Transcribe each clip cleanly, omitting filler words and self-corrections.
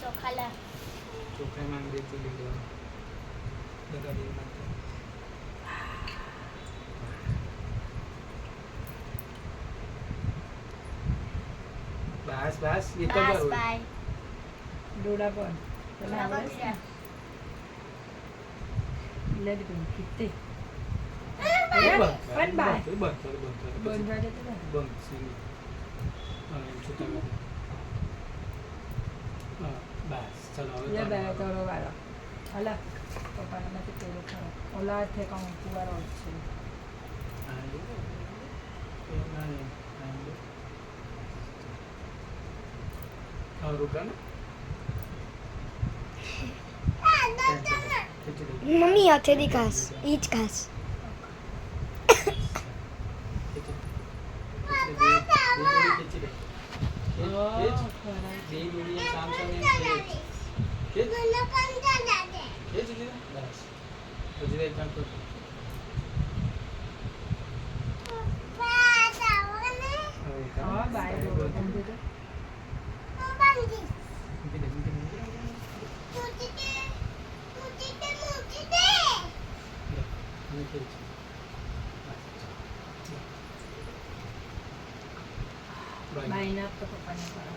ચોખા લા ચોખા માં અંગ્રેજી લીધો લગાડી નાખો બસ બસ એક જ બસ વાર બાય ડોડા પર તને આવડે છે લેડી બેન કિતે પણ બાય બંધ વાગે તો બાય બંધ સીની હા એમ છૂટા કરી હા બસ ચલો હવે લે બે તારો તોરો વાળો અલા પપ્પાને નથી પેલો ખરો ઓલા હાથે કાઉં કુવારો જ છે હા એ ના ને હા રૂકા ને મમ્મી હાથેથી ખાસ ઈ જ ખાસ હા બાય ડોડો બંધ દે બાય ના તો પપ્પાને કરો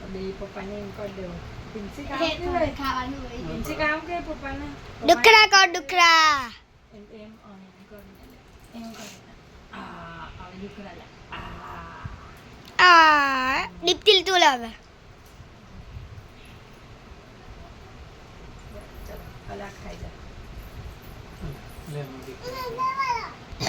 બે પપ્પાને એમ કરી દેવો પિન્સી કામ કે ખાવાનું હોય પિન્સી કામ કે પપ્પાને ડુકરા કર ડુકરા એમ એમ કરી આ દીકરા લે આ દીપ્તિલ તું લાવે ચલો અલા ખાઈ જા લે